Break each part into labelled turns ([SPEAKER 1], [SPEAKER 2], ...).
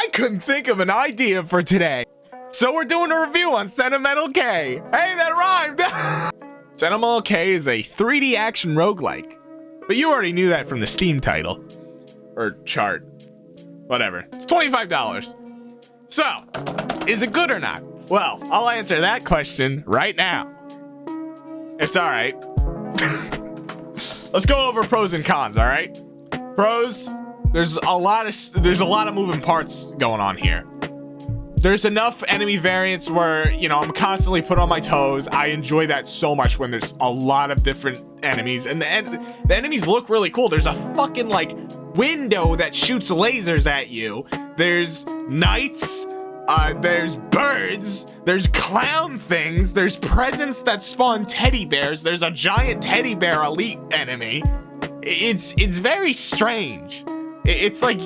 [SPEAKER 1] I couldn't think of an idea for today. So we're doing a review on Sentimental K. Hey, that rhymed. Sentimental K is a 3D action roguelike. But you already knew that from the Steam title. Or chart. Whatever. It's $25. So, is it good or not? Well, I'll answer that question right now. It's alright. Let's go over pros and cons, alright? Pros, there's a lot of moving parts going on here. There's enough enemy variants where, you know, I'm constantly put on my toes. I enjoy that so much when there's a lot of different enemies. And the enemies look really cool. There's a fucking, like, window that shoots lasers at you. There's knights. There's birds. There's clown things. There's presents that spawn teddy bears. There's a giant teddy bear elite enemy. It's very strange. It's like...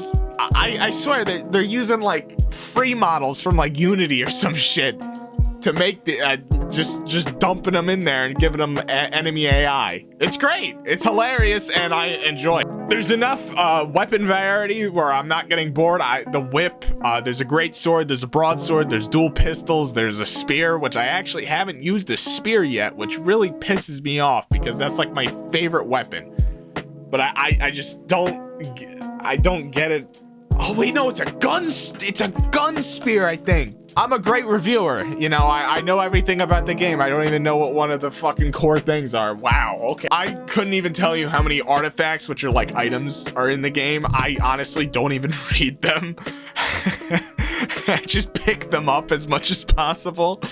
[SPEAKER 1] I swear they're using like free models from like Unity or some shit to make the just dumping them in there and giving them enemy AI. It's great. It's hilarious and I enjoy it. There's enough weapon variety where I'm not getting bored. The whip, there's a great sword, there's a broadsword, there's dual pistols, there's a spear, which I actually haven't used a spear yet, which really pisses me off because that's like my favorite weapon. But I just don't get it. Oh wait, no, it's a gun spear, I think. I'm a great reviewer, you know, I know everything about the game. I don't even know what one of the fucking core things are. Wow, okay. I couldn't even tell you how many artifacts, which are like items, are in the game. I honestly don't even read them. I just pick them up as much as possible.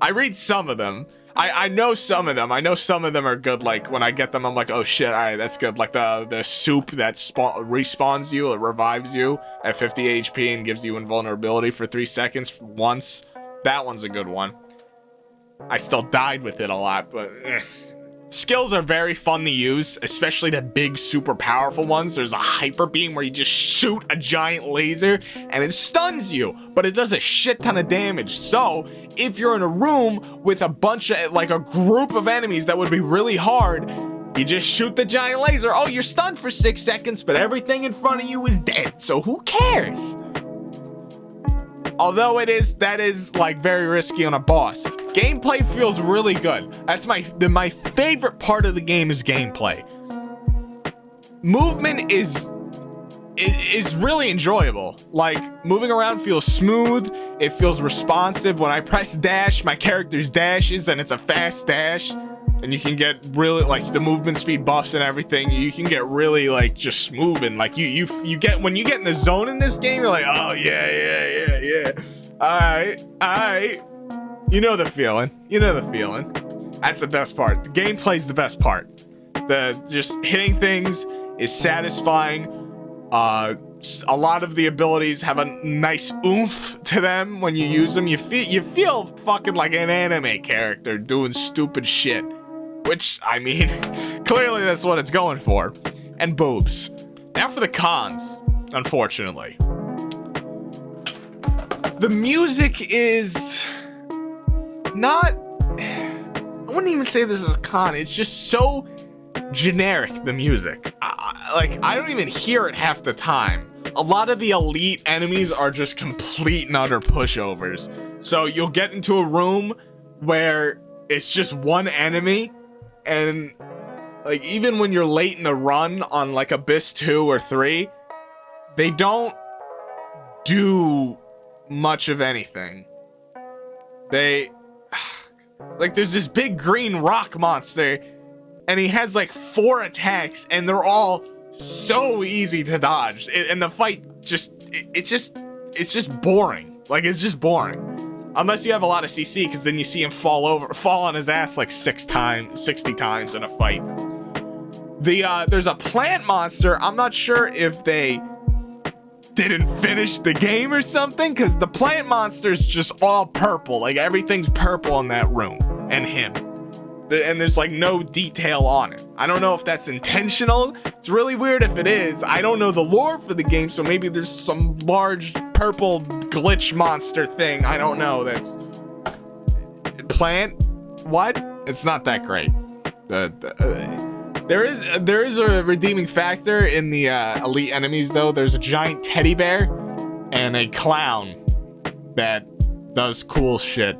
[SPEAKER 1] I read some of them. I know some of them. I know some of them are good. Like when I get them, I'm like, oh shit, all right, that's good. Like the soup that respawns you, it revives you at 50 HP and gives you invulnerability for 3 seconds once. That one's a good one. I still died with it a lot, but skills are very fun to use, especially the big, super powerful ones. There's a hyper beam where you just shoot a giant laser and it stuns you, but it does a shit ton of damage. So if you're in a room with a bunch of, like a group of enemies that would be really hard, you just shoot the giant laser. Oh, you're stunned for 6 seconds, but everything in front of you is dead. So who cares? Although that is like very risky on a boss. Gameplay feels really good. That's my favorite part of the game is gameplay. Movement is really enjoyable. Like moving around feels smooth. It feels responsive. When I press dash, my character's dashes and it's a fast dash. And you can get really like the movement speed buffs and everything. You can get really like just moving. Like you get when you get in the zone in this game, you're like, oh yeah. Alright. You know the feeling. That's the best part. The gameplay's the best part. The just hitting things is satisfying. A lot of the abilities have a nice oomph to them when you use them. You feel fucking like an anime character doing stupid shit. Which, I mean, clearly that's what it's going for. And boobs. Now for the cons, unfortunately. The music is not... I wouldn't even say this is a con. It's just so generic, the music. I don't even hear it half the time. A lot of the elite enemies are just complete and utter pushovers. So you'll get into a room where it's just one enemy, and like even when you're late in the run on like Abyss 2 or 3, they don't do much of anything. They like there's this big green rock monster and he has like 4 attacks and they're all so easy to dodge. And the fight it's just boring. Like it's just boring. Unless you have a lot of CC, because then you see him fall on his ass like 60 times in a fight. There's a plant monster. I'm not sure if they didn't finish the game or something, because the plant monster's just all purple. Like everything's purple in that room. And him. And there's like no detail on it. I don't know if that's intentional. It's really weird if it is. I don't know the lore for the game, so maybe there's some large purple glitch monster thing. I don't know. That's plant. What? It's not that great. There is a redeeming factor in the elite enemies though. There's a giant teddy bear and a clown that does cool shit.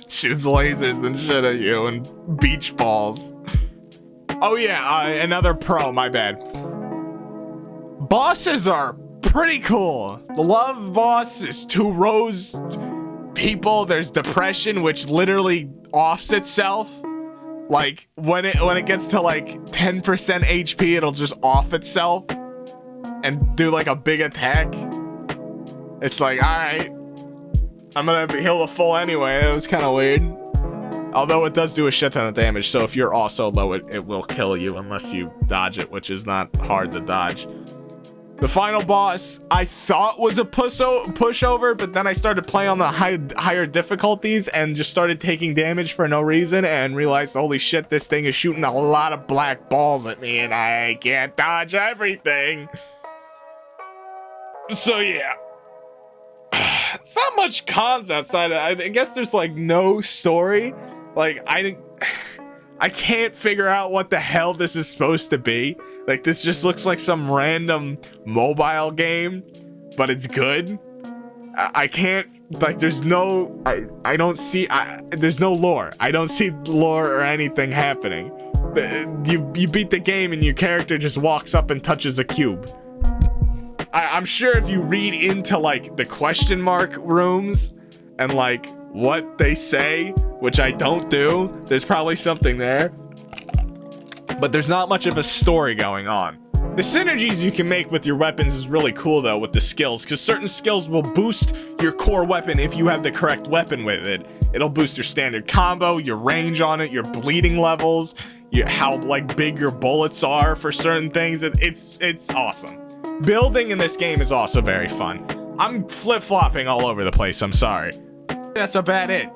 [SPEAKER 1] Shoots lasers and shit at you and beach balls. Oh yeah, another pro, my bad. Bosses are pretty cool. The love boss is 2 rose people. There's depression, which literally offs itself. Like when it gets to like 10% HP, it'll just off itself and do like a big attack. It's like, all right, I'm gonna heal the full anyway. It was kind of weird. Although it does do a shit ton of damage, so if you're also low, it will kill you unless you dodge it, which is not hard to dodge. The final boss I thought was a pushover, but then I started playing on the higher difficulties and just started taking damage for no reason and realized, holy shit, this thing is shooting a lot of black balls at me and I can't dodge everything. So yeah. It's not much cons outside of, I guess there's like no story. Like I can't figure out what the hell this is supposed to be. Like this just looks like some random mobile game, but it's good. I can't, like there's no, I don't see, there's no lore. I don't see lore or anything happening. You beat the game and your character just walks up and touches a cube. I'm sure if you read into like the question mark rooms and like what they say, which I don't do, there's probably something there, but there's not much of a story going on. The synergies you can make with your weapons is really cool though with the skills, because certain skills will boost your core weapon if you have the correct weapon with it. It'll boost your standard combo, your range on it, your bleeding levels, how like big your bullets are for certain things. It's awesome. Building in this game is also very fun. I'm flip-flopping all over the place, I'm sorry. That's about it.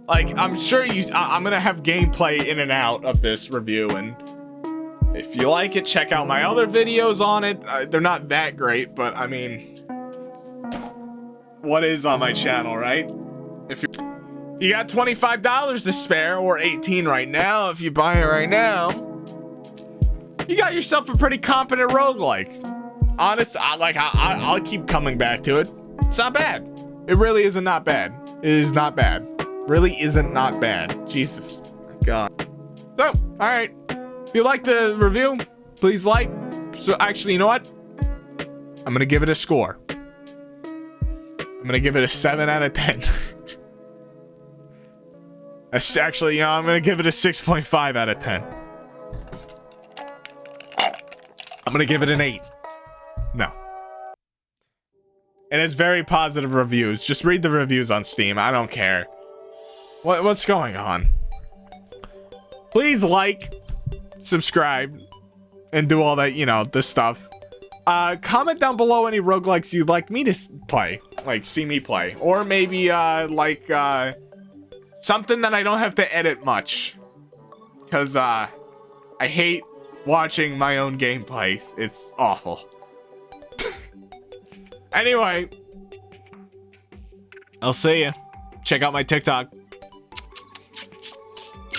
[SPEAKER 1] Like, I'm sure I'm gonna have gameplay in and out of this review, and if you like it, check out my other videos on it. They're not that great, but I mean, what is on my channel, right? If you got $25 to spare, or 18 right now, if you buy it right now, you got yourself a pretty competent roguelike. Honest, I'll keep coming back to it. It's not bad. It really isn't not bad. It is not bad. Really isn't not bad. Jesus. God. So, alright. If you like the review, please like. So, actually, you know what? I'm gonna give it a score. I'm gonna give it a 7 out of 10. Actually, you know, I'm gonna give it a 6.5 out of 10. I'm gonna give it an 8. No. And it's very positive reviews. Just read the reviews on Steam. I don't care. What's going on? Please like, subscribe, and do all that, you know, this stuff. Comment down below any roguelikes you'd like me to play. Like, see me play. Or maybe, something that I don't have to edit much. Because, I hate watching my own gameplays. It's awful. Anyway, I'll see ya. Check out my TikTok.